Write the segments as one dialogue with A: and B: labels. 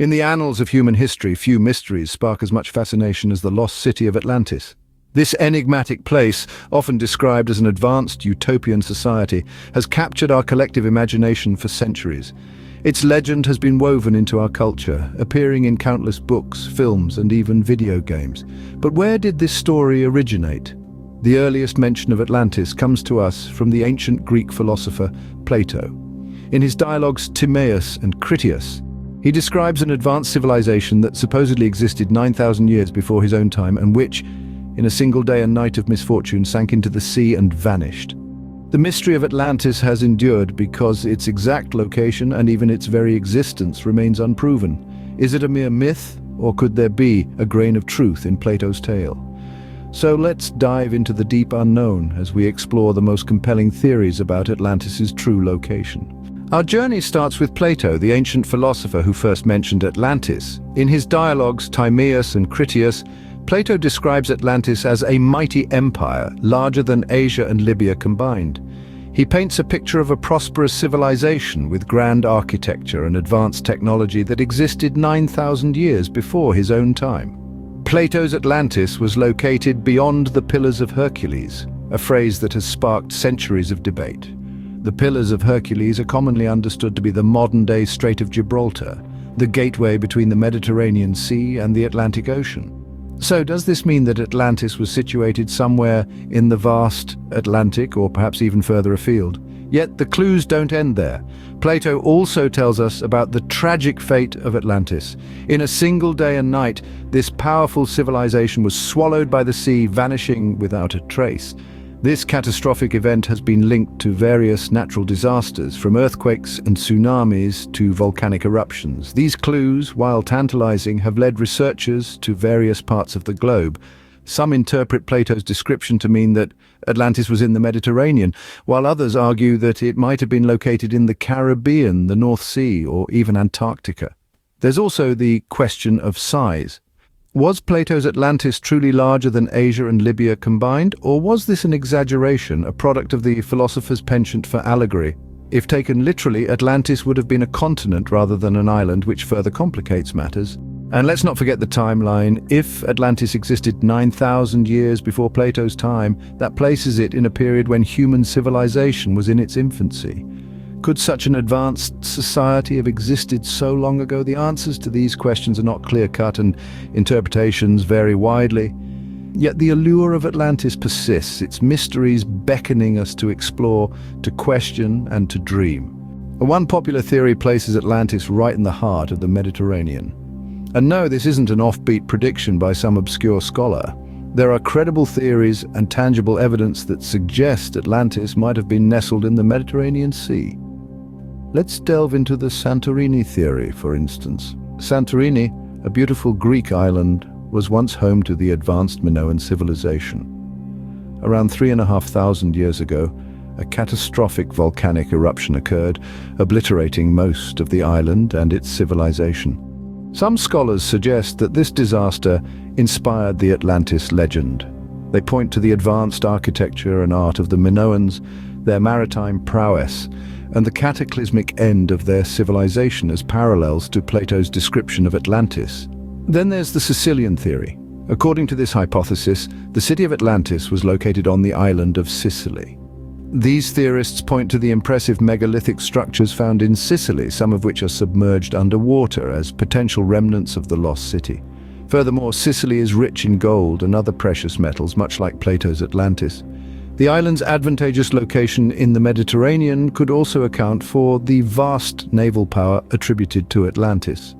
A: In the annals of human history, few mysteries spark as much fascination as the lost city of Atlantis. This enigmatic place, often described as an advanced utopian society, has captured our collective imagination for centuries. Its legend has been woven into our culture, appearing in countless books, films, and even video games. But where did this story originate? The earliest mention of Atlantis comes to us from the ancient Greek philosopher Plato. In his dialogues Timaeus and Critias, he describes an advanced civilization that supposedly existed 9,000 years before his own time and which, in a single day and night of misfortune, sank into the sea and vanished. The mystery of Atlantis has endured because its exact location and even its very existence remains unproven. Is it a mere myth, or could there be a grain of truth in Plato's tale? So let's dive into the deep unknown as we explore the most compelling theories about Atlantis's true location. Our journey starts with Plato, the ancient philosopher who first mentioned Atlantis. In his dialogues Timaeus and Critias, Plato describes Atlantis as a mighty empire, larger than Asia and Libya combined. He paints a picture of a prosperous civilization with grand architecture and advanced technology that existed 9,000 years before his own time. Plato's Atlantis was located beyond the Pillars of Hercules, a phrase that has sparked centuries of debate. The Pillars of Hercules are commonly understood to be the modern-day Strait of Gibraltar, the gateway between the Mediterranean Sea and the Atlantic Ocean. So does this mean that Atlantis was situated somewhere in the vast Atlantic, or perhaps even further afield? Yet the clues don't end there. Plato also tells us about the tragic fate of Atlantis. In a single day and night, this powerful civilization was swallowed by the sea, vanishing without a trace. This catastrophic event has been linked to various natural disasters, from earthquakes and tsunamis to volcanic eruptions. These clues, while tantalizing, have led researchers to various parts of the globe. Some interpret Plato's description to mean that Atlantis was in the Mediterranean, while others argue that it might have been located in the Caribbean, the North Sea, or even Antarctica. There's also the question of size. Was Plato's Atlantis truly larger than Asia and Libya combined, or was this an exaggeration, a product of the philosopher's penchant for allegory? If taken literally, Atlantis would have been a continent rather than an island, which further complicates matters. And let's not forget the timeline. If Atlantis existed 9,000 years before Plato's time, that places it in a period when human civilization was in its infancy. Could such an advanced society have existed so long ago? The answers to these questions are not clear-cut and interpretations vary widely. Yet the allure of Atlantis persists, its mysteries beckoning us to explore, to question, and to dream. One popular theory places Atlantis right in the heart of the Mediterranean. And no, this isn't an offbeat prediction by some obscure scholar. There are credible theories and tangible evidence that suggest Atlantis might have been nestled in the Mediterranean Sea. Let's delve into the Santorini theory, for instance. Santorini, a beautiful Greek island, was once home to the advanced Minoan civilization. Around 3,500 years ago, a catastrophic volcanic eruption occurred, obliterating most of the island and its civilization. Some scholars suggest that this disaster inspired the Atlantis legend. They point to the advanced architecture and art of the Minoans, their maritime prowess, and the cataclysmic end of their civilization as parallels to Plato's description of Atlantis. Then there's the Sicilian theory. According to this hypothesis, the city of Atlantis was located on the island of Sicily. These theorists point to the impressive megalithic structures found in Sicily, some of which are submerged underwater as potential remnants of the lost city. Furthermore, Sicily is rich in gold and other precious metals, much like Plato's Atlantis. The island's advantageous location in the Mediterranean could also account for the vast naval power attributed to Atlantis.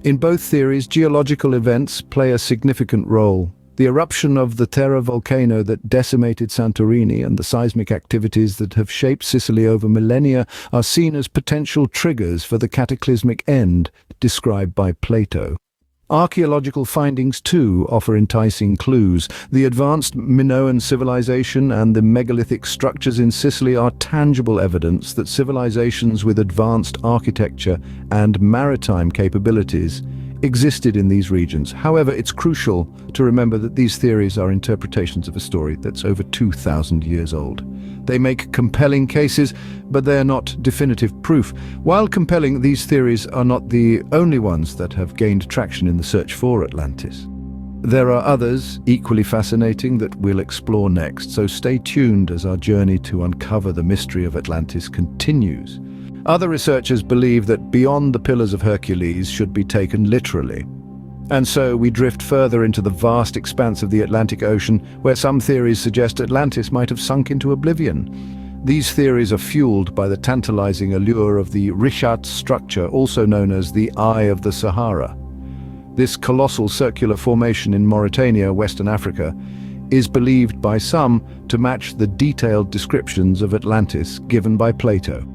A: In both theories, geological events play a significant role. The eruption of the Terra volcano that decimated Santorini and the seismic activities that have shaped Sicily over millennia are seen as potential triggers for the cataclysmic end described by Plato. Archaeological findings, too, offer enticing clues. The advanced Minoan civilization and the megalithic structures in Sicily are tangible evidence that civilizations with advanced architecture and maritime capabilities existed in these regions. However, it's crucial to remember that these theories are interpretations of a story that's over 2,000 years old. They make compelling cases, but they are not definitive proof. While compelling, these theories are not the only ones that have gained traction in the search for Atlantis. There are others equally fascinating that we'll explore next, so stay tuned as our journey to uncover the mystery of Atlantis continues. Other researchers believe that beyond the Pillars of Hercules should be taken literally. And so we drift further into the vast expanse of the Atlantic Ocean, where some theories suggest Atlantis might have sunk into oblivion. These theories are fueled by the tantalizing allure of the Richat structure, also known as the Eye of the Sahara. This colossal circular formation in Mauritania, Western Africa, is believed by some to match the detailed descriptions of Atlantis given by Plato.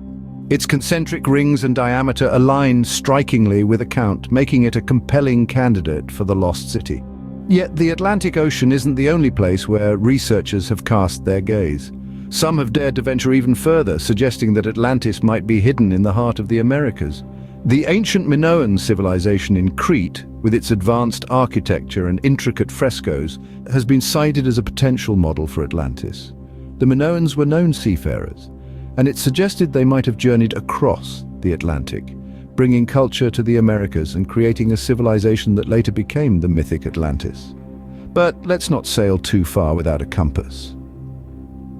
A: Its concentric rings and diameter align strikingly with account, making it a compelling candidate for the lost city. Yet the Atlantic Ocean isn't the only place where researchers have cast their gaze. Some have dared to venture even further, suggesting that Atlantis might be hidden in the heart of the Americas. The ancient Minoan civilization in Crete, with its advanced architecture and intricate frescoes, has been cited as a potential model for Atlantis. The Minoans were known seafarers, and it's suggested they might have journeyed across the Atlantic, bringing culture to the Americas and creating a civilization that later became the mythic Atlantis. But let's not sail too far without a compass.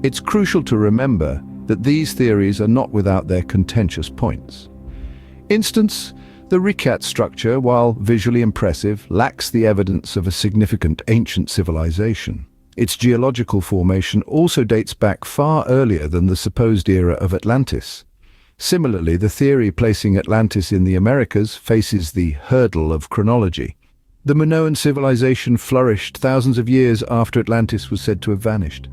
A: It's crucial to remember that these theories are not without their contentious points. Instance, the Richat structure, while visually impressive, lacks the evidence of a significant ancient civilization. Its geological formation also dates back far earlier than the supposed era of Atlantis. Similarly, the theory placing Atlantis in the Americas faces the hurdle of chronology. The Minoan civilization flourished thousands of years after Atlantis was said to have vanished.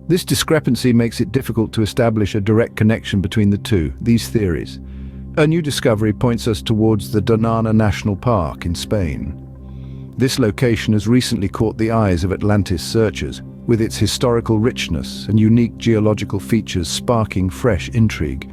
A: This discrepancy makes it difficult to establish a direct connection between these theories. A new discovery points us towards the Doñana National Park in Spain. This location has recently caught the eyes of Atlantis searchers, with its historical richness and unique geological features sparking fresh intrigue.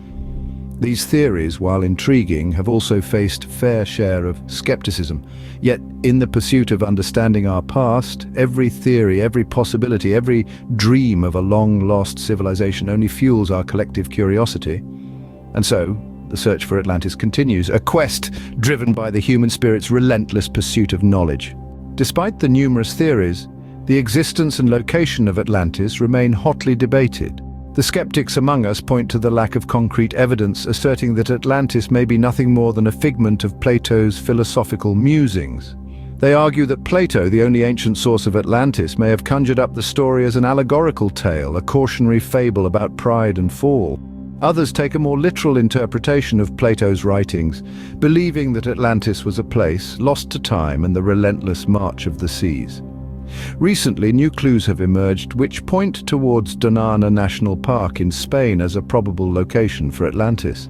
A: These theories, while intriguing, have also faced a fair share of skepticism. Yet, in the pursuit of understanding our past, every theory, every possibility, every dream of a long-lost civilization only fuels our collective curiosity. And so, the search for Atlantis continues, a quest driven by the human spirit's relentless pursuit of knowledge. Despite the numerous theories, the existence and location of Atlantis remain hotly debated. The skeptics among us point to the lack of concrete evidence, asserting that Atlantis may be nothing more than a figment of Plato's philosophical musings. They argue that Plato, the only ancient source of Atlantis, may have conjured up the story as an allegorical tale, a cautionary fable about pride and fall. Others take a more literal interpretation of Plato's writings, believing that Atlantis was a place lost to time and the relentless march of the seas. Recently, new clues have emerged which point towards Doñana National Park in Spain as a probable location for Atlantis.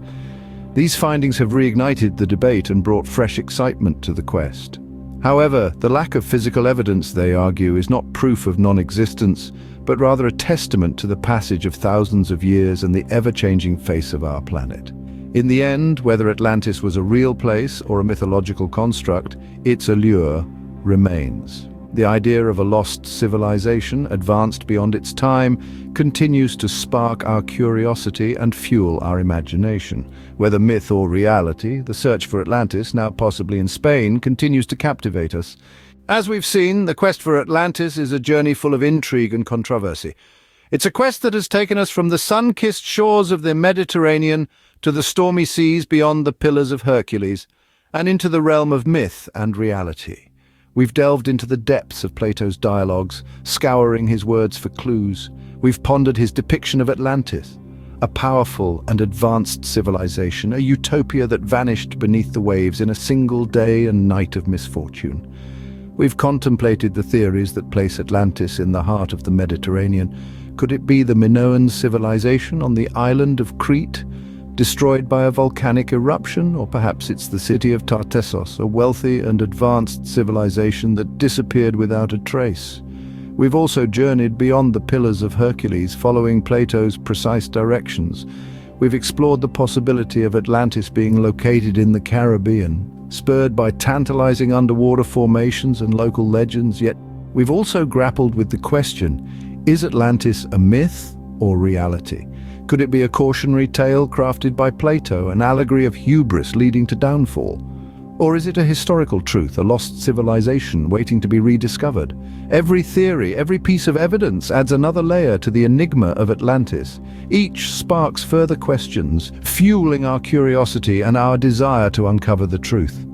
A: These findings have reignited the debate and brought fresh excitement to the quest. However, the lack of physical evidence, they argue, is not proof of non-existence, but rather a testament to the passage of thousands of years and the ever-changing face of our planet. In the end, whether Atlantis was a real place or a mythological construct, its allure remains. The idea of a lost civilization, advanced beyond its time, continues to spark our curiosity and fuel our imagination. Whether myth or reality, the search for Atlantis, now possibly in Spain, continues to captivate us. As we've seen, the quest for Atlantis is a journey full of intrigue and controversy. It's a quest that has taken us from the sun-kissed shores of the Mediterranean to the stormy seas beyond the Pillars of Hercules, and into the realm of myth and reality. We've delved into the depths of Plato's dialogues, scouring his words for clues. We've pondered his depiction of Atlantis, a powerful and advanced civilization, a utopia that vanished beneath the waves in a single day and night of misfortune. We've contemplated the theories that place Atlantis in the heart of the Mediterranean. Could it be the Minoan civilization on the island of Crete, destroyed by a volcanic eruption? Or perhaps it's the city of Tartessos, a wealthy and advanced civilization that disappeared without a trace. We've also journeyed beyond the Pillars of Hercules, following Plato's precise directions. We've explored the possibility of Atlantis being located in the Caribbean, spurred by tantalizing underwater formations and local legends, yet we've also grappled with the question, is Atlantis a myth or reality? Could it be a cautionary tale crafted by Plato, an allegory of hubris leading to downfall? Or is it a historical truth, a lost civilization waiting to be rediscovered? Every theory, every piece of evidence adds another layer to the enigma of Atlantis. Each sparks further questions, fueling our curiosity and our desire to uncover the truth.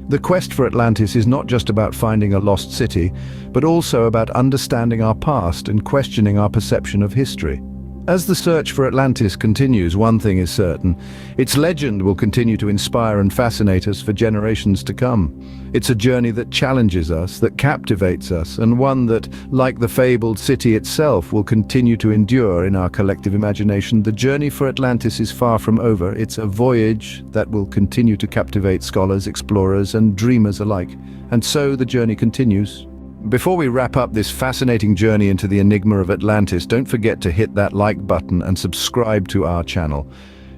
A: The quest for Atlantis is not just about finding a lost city, but also about understanding our past and questioning our perception of history. As the search for Atlantis continues, one thing is certain: its legend will continue to inspire and fascinate us for generations to come. It's a journey that challenges us, that captivates us, and one that, like the fabled city itself, will continue to endure in our collective imagination. The journey for Atlantis is far from over. It's a voyage that will continue to captivate scholars, explorers, and dreamers alike. And so the journey continues. Before we wrap up this fascinating journey into the enigma of Atlantis, don't forget to hit that like button and subscribe to our channel.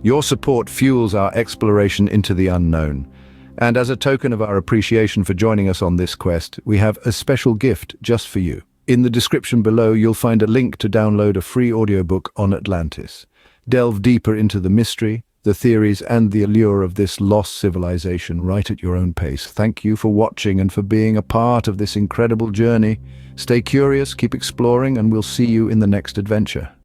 A: Your support fuels our exploration into the unknown. And as a token of our appreciation for joining us on this quest, we have a special gift just for you. In the description below, you'll find a link to download a free audiobook on Atlantis. Delve deeper into the mystery, the theories, and the allure of this lost civilization right at your own pace. Thank you for watching and for being a part of this incredible journey. Stay curious, keep exploring, and we'll see you in the next adventure.